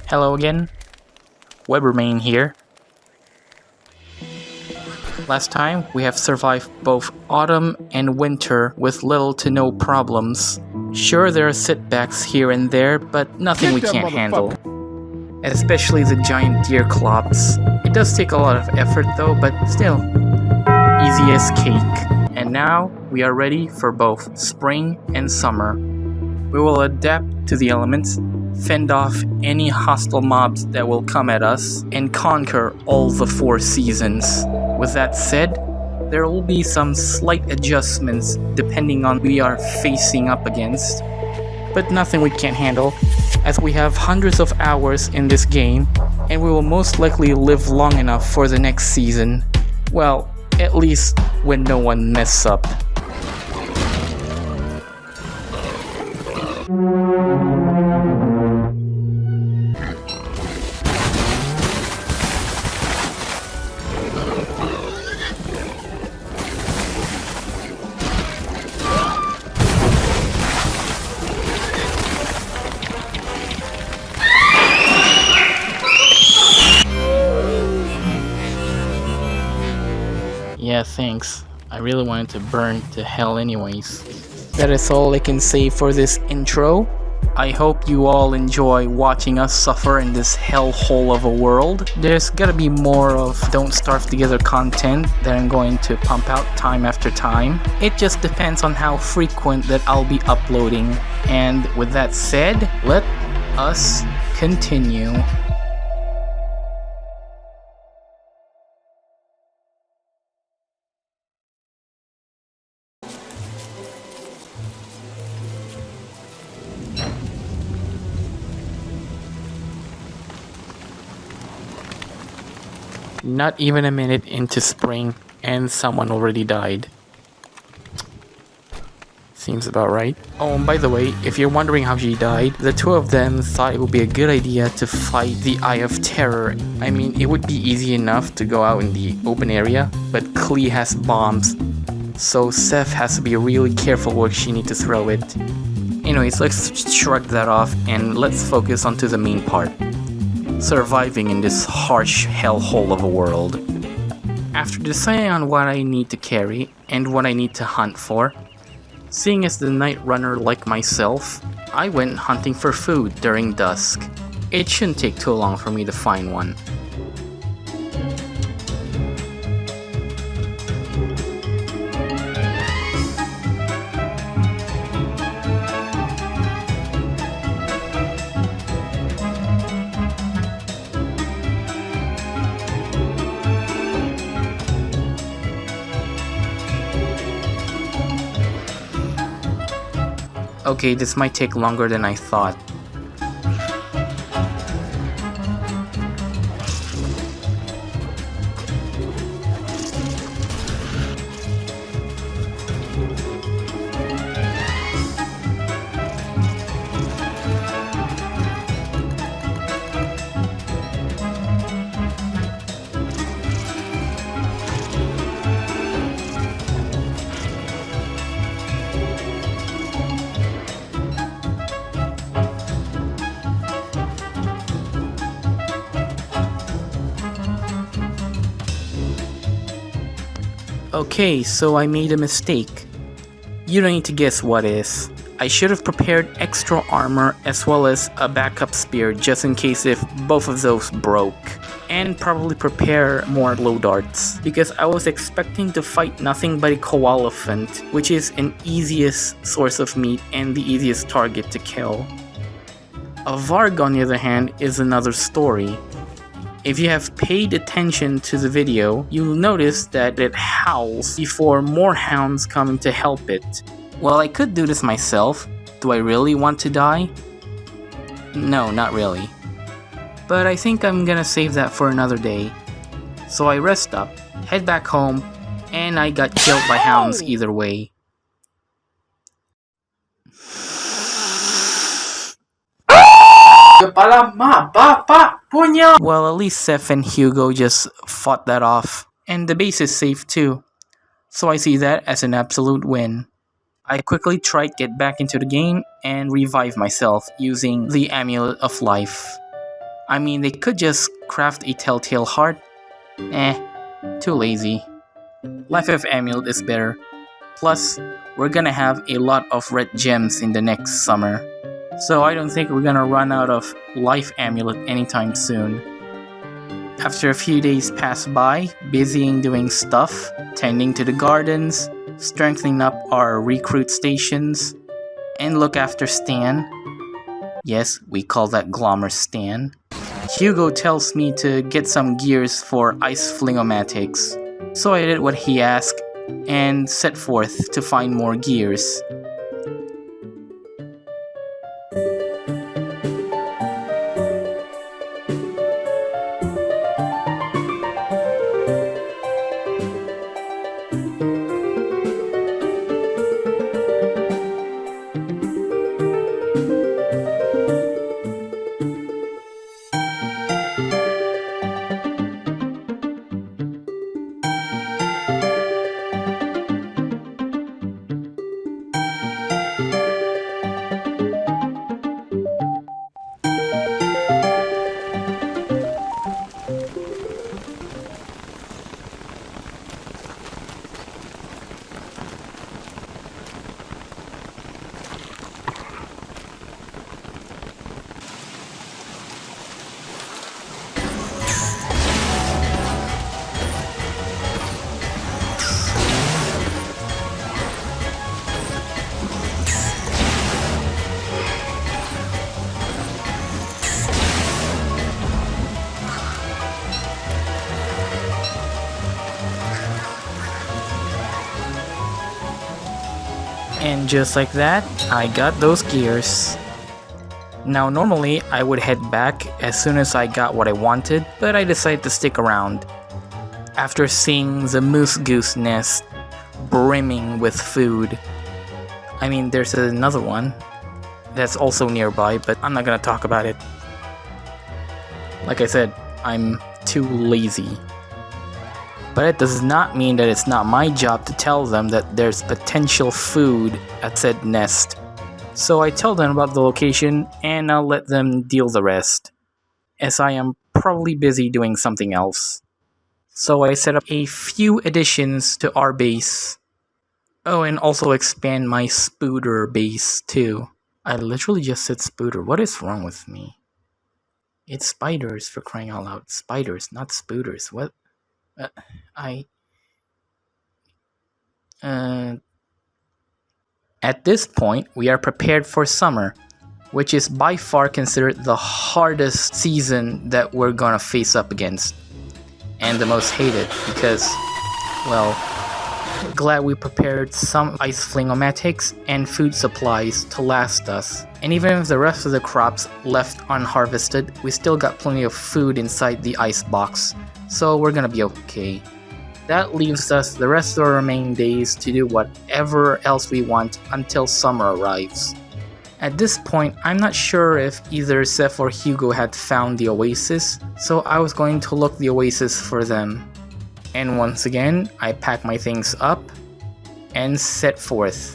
Hello again, Webermain here. Last time, we have survived both autumn and winter with little to no problems. Sure, there are setbacks here and there, but nothing we can't handle. Especially the giant deer clops. It does take a lot of effort though, but still, easy as cake. And now, we are ready for both spring and summer. We will adapt to the elements, fend off any hostile mobs that will come at us, and conquer all the 4 seasons. With that said, there will be some slight adjustments depending on what we are facing up against, but nothing we can't handle, as we have hundreds of hours in this game, and we will most likely live long enough for the next season. Well, at least when no one messes up. Yeah, thanks. I really wanted to burn to hell anyways. That is all I can say for this intro. I hope you all enjoy watching us suffer in this hellhole of a world. There's gotta be more of Don't Starve Together content that I'm going to pump out time after time. It just depends on how frequent that I'll be uploading. And with that said, let us continue. Not even a minute into spring, and someone already died. Seems about right. Oh, and by the way, if you're wondering how she died, the 2 of them thought it would be a good idea to fight the Eye of Terror. I mean, it would be easy enough to go out in the open area, but Klee has bombs, so Seth has to be really careful where she needs to throw it. Anyways, let's shrug that off and let's focus onto the main part. Surviving in this harsh hellhole of a world. After deciding on what I need to carry and what I need to hunt for, seeing as the night runner like myself, I went hunting for food during dusk. It shouldn't take too long for me to find one. Okay, this might take longer than I thought. Okay, so I made a mistake. You don't need to guess what is. I should have prepared extra armor as well as a backup spear just in case if both of those broke. And probably prepare more glow darts, because I was expecting to fight nothing but a koalaphant, which is an easiest source of meat and the easiest target to kill. A varg, on the other hand, is another story. If you have paid attention to the video, you'll notice that it howls before more hounds come to help it. Well, I could do this myself. Do I really want to die? No, not really. But I think I'm gonna save that for another day. So I rest up, head back home, and I got killed by hounds either way. Well, at least Seth and Hugo just fought that off. And the base is safe too. So I see that as an absolute win. I quickly tried to get back into the game and revive myself using the Amulet of Life. I mean, they could just craft a telltale heart. Too lazy. Life of Amulet is better. Plus, we're gonna have a lot of red gems in the next summer. So I don't think we're gonna run out of Life Amulet anytime soon. After a few days pass by, busying doing stuff, tending to the gardens, strengthening up our recruit stations, and look after Stan. Yes, we call that Glommer Stan. Hugo tells me to get some gears for ice flingomatics. So I did what he asked and set forth to find more gears. And just like that, I got those gears. Now normally I would head back as soon as I got what I wanted, but I decided to stick around. After seeing the moose goose nest brimming with food. I mean, there's another one that's also nearby, but I'm not gonna talk about it. Like I said, I'm too lazy. But it does not mean that it's not my job to tell them that there's potential food at said nest. So I tell them about the location and I'll let them deal the rest, as I am probably busy doing something else. So I set up a few additions to our base. Oh, and also expand my spooder base too. I literally just said spooder. What is wrong with me? It's spiders, for crying out loud. Spiders, not spooters. What? At this point, we are prepared for summer, which is by far considered the hardest season that we're gonna face up against. And the most hated because, well, glad we prepared some ice flingomatics and food supplies to last us. And even if the rest of the crops left unharvested, we still got plenty of food inside the ice box, so we're gonna be okay. That leaves us the rest of the remaining days to do whatever else we want until summer arrives. At this point, I'm not sure if either Seth or Hugo had found the oasis, so I was going to look the oasis for them. And once again, I pack my things up and set forth.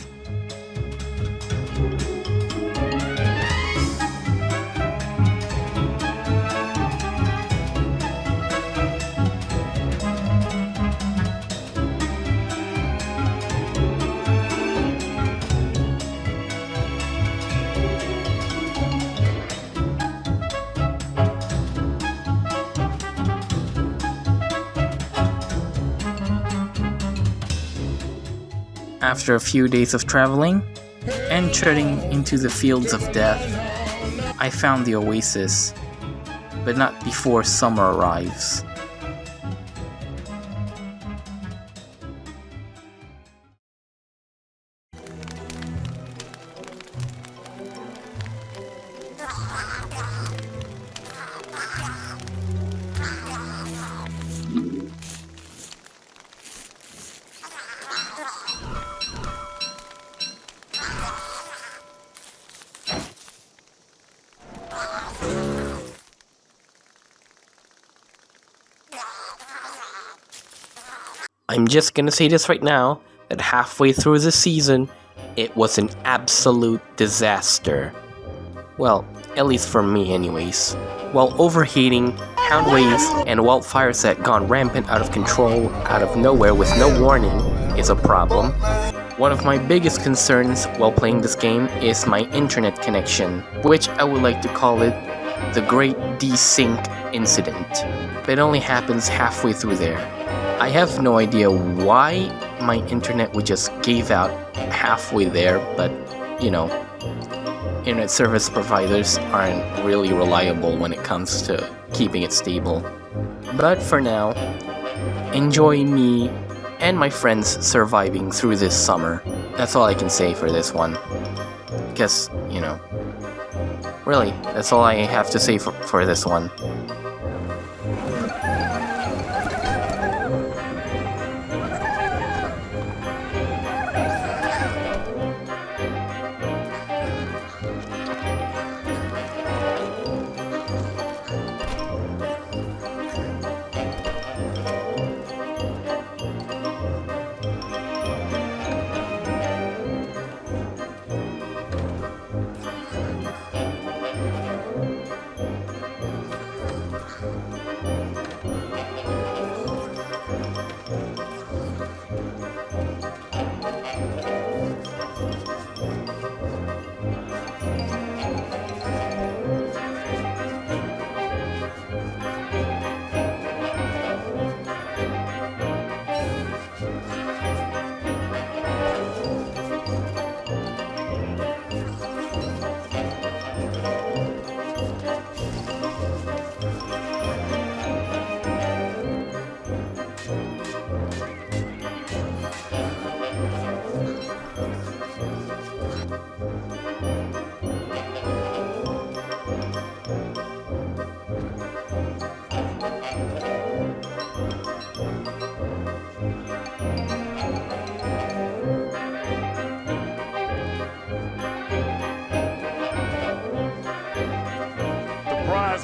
After a few days of traveling and treading into the fields of death, I found the oasis, but not before summer arrives. I'm just gonna say this right now, that halfway through the season, it was an absolute disaster. Well, At least for me anyways. While overheating, sound waves, and wildfires that gone rampant out of control out of nowhere with no warning is a problem. One of my biggest concerns while playing this game is my internet connection, which I would like to call it the Great Desync Incident. It only happens halfway through there. I have no idea why my internet would just give out halfway there, but you know, internet service providers aren't really reliable when it comes to keeping it stable. But for now, enjoy me and my friends surviving through this summer. That's all I can say for this one. Because, you know, really, that's all I have to say for this one.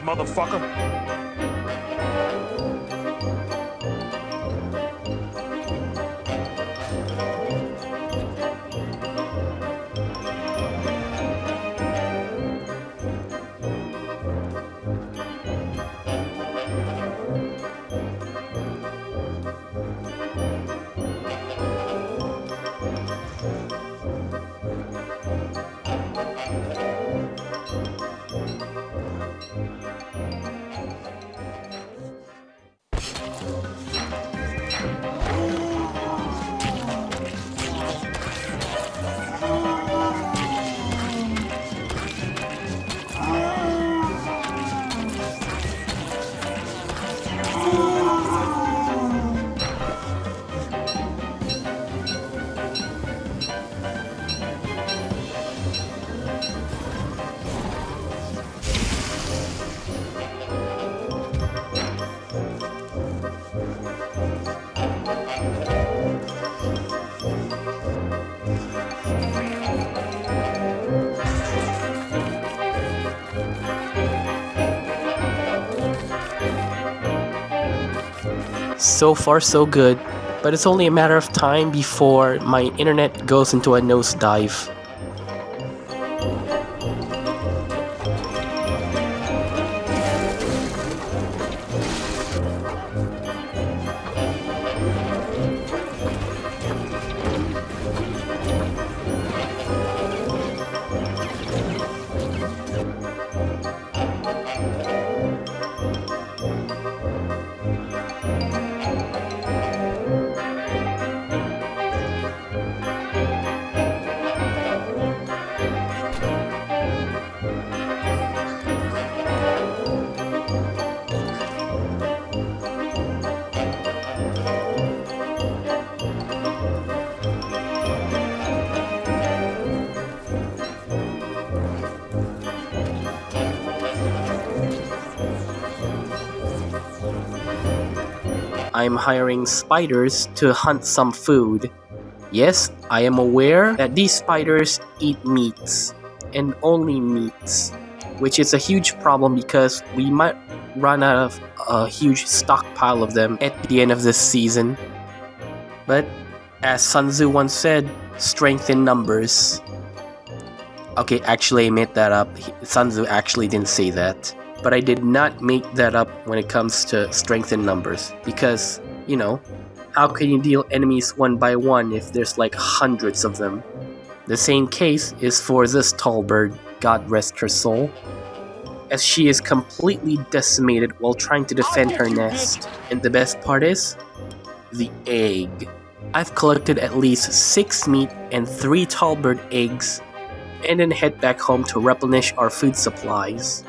Motherfucker. So far so good, but it's only a matter of time before my internet goes into a nosedive. I'm hiring spiders to hunt some food. Yes, I am aware that these spiders eat meats, and only meats, which is a huge problem because we might run out of a huge stockpile of them at the end of this season. But, as Sun Tzu once said, strength in numbers. Okay, actually I made that up. Sun Tzu actually didn't say that. But I did not make that up when it comes to strength in numbers. Because, you know, how can you deal enemies one by one if there's like hundreds of them? The same case is for this tall bird, God rest her soul, as she is completely decimated while trying to defend her nest. And the best part is, the egg. I've collected at least 6 meat and 3 tall bird eggs, and then head back home to replenish our food supplies.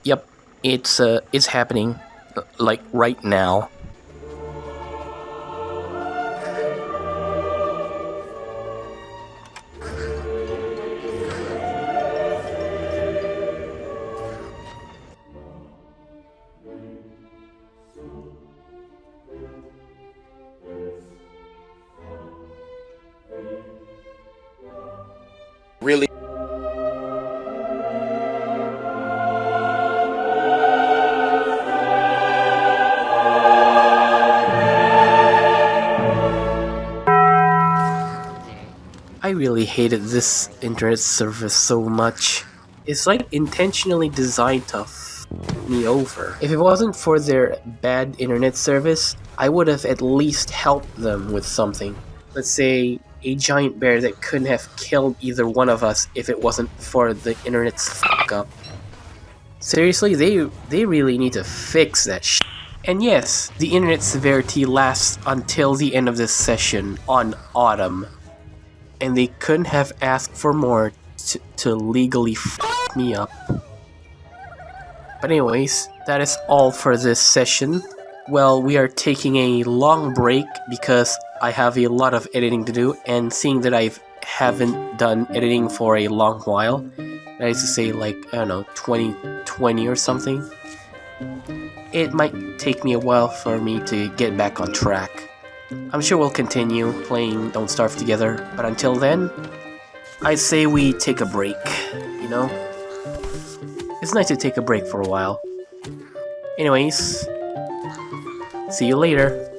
Yep. It's happening, like right now. Really? I really hated this internet service so much. It's like intentionally designed to f me over. If it wasn't for their bad internet service, I would have at least helped them with something. Let's say a giant bear that couldn't have killed either one of us if it wasn't for the internet's fuck up. Seriously, they really need to fix that shit. And yes, the internet severity lasts until the end of this session on Autumn. And they couldn't have asked for more to legally f me up. But anyways, that is all for this session. Well, we are taking a long break because I have a lot of editing to do, and seeing that I haven't done editing for a long while, that is to say like, I don't know, 2020 or something, it might take me a while for me to get back on track. I'm sure we'll continue playing Don't Starve together, but until then, I'd say we take a break, you know? It's nice to take a break for a while. Anyways, see you later.